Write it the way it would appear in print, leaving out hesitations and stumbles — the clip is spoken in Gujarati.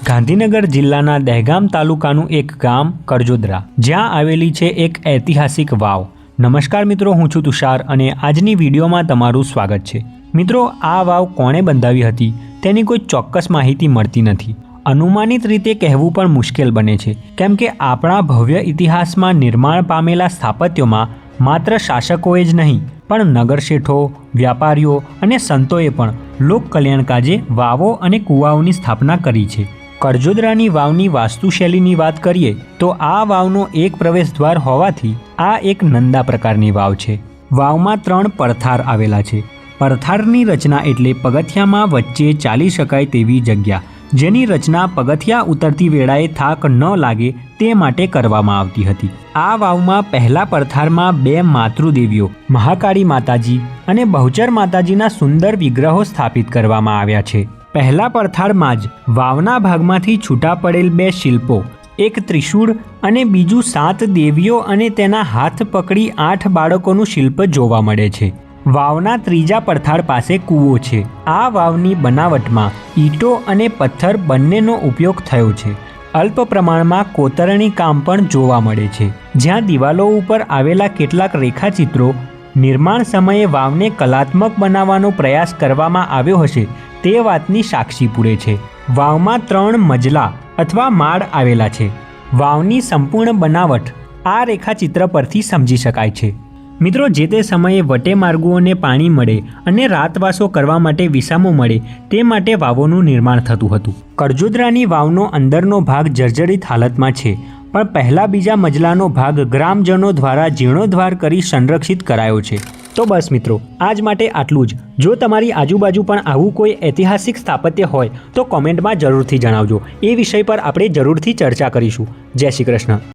ગાંધીનગર જિલ્લાના દહેગામ તાલુકાનું એક ગામ કરજોદરા, જ્યાં આવેલી છે એક ઐતિહાસિક વાવ. નમસ્કાર મિત્રો, હું છું તુષાર અને આજની વિડીયોમાં તમારું સ્વાગત છે. મિત્રો, આ વાવ કોણે બંધાવી હતી તેની કોઈ ચોક્કસ માહિતી મળતી નથી. અનુમાનિત રીતે કહેવું પણ મુશ્કેલ બને છે, કેમ કે આપણા ભવ્ય ઇતિહાસમાં નિર્માણ પામેલા સ્થાપત્યોમાં માત્ર શાસકોએ જ નહીં પણ નગરશેઠો, વ્યાપારીઓ અને સંતોએ પણ લોક કલ્યાણ કાજે વાવો અને કૂવાઓની સ્થાપના કરી છે. કરજોદરાની વાવની વાસ્તુશૈલીની વાત કરીએ તો આ વાવનો એક પ્રવેશદ્વાર હોવાથી આ એક નંદા પ્રકારની વાવ છે. વાવમાં 3 પડથાર આવેલા છે. પડથારની રચના એટલે પગથિયામાં વચ્ચે ચાલી શકાય તેવી જગ્યા, જેની રચના પગથિયા ઉતરતી વેળાએ થાક ન લાગે તે માટે કરવામાં આવતી હતી. આ વાવમાં પહેલા પડથારમાં 2 માતૃદેવીઓ મહાકાળી માતાજી અને બહુચર માતાજીના સુંદર વિગ્રહો સ્થાપિત કરવામાં આવ્યા છે. પહેલા પડથારમાં જ વાવના ભાગમાંથી છૂટા પડેલ 2 શિલ્પો, એક ત્રિશૂળ અને બીજું 7 દેવીઓ અને તેના હાથ પકડી 8 બાળકોનું શિલ્પ જોવા મળે છે. વાવના ત્રીજા પડથાર પાસે કૂવો છે. આ વાવની બનાવટમાં ઈંટો અને પથ્થર બંનેનો ઉપયોગ થયો છે. અલ્પ પ્રમાણમાં કોતરણી કામ પણ જોવા મળે છે, જ્યાં દિવાલો ઉપર આવેલા કેટલાક રેખાચિત્રો નિર્માણ સમયે વાવને કલાત્મક બનાવવાનો પ્રયાસ કરવામાં આવ્યો હશે તે વાતની સાક્ષી પૂરે છે. વાવમાં 3 મજલા અથવા માળ આવેલા છે. વાવની સંપૂર્ણ બનાવટ આ રેખાચિત્ર પરથી સમજી શકાય છે. મિત્રો, જે તે સમયે વટેમાર્ગુઓને પાણી મળે અને રાતવાસો કરવા માટે વિસામો મળે તે માટે વાવોનું નિર્માણ થતું હતું. કરજોદરાની વાવનો અંદરનો ભાગ જર્જરિત હાલતમાં છે, પણ પહેલા બીજા મજલાનો ભાગ ગ્રામજનો દ્વારા જીર્ણોદ્ધાર કરી સંરક્ષિત કરાયો છે. તો બસ મિત્રો, આજ માટે આટલું જ. જો તમારી આજુબાજુ પણ આવું કોઈ ઐતિહાસિક સ્થાપત્ય હોય તો કોમેન્ટમાં જરૂરથી જણાવજો. એ વિષય પર આપણે જરૂરથી ચર્ચા કરીશું. જય શ્રી કૃષ્ણ.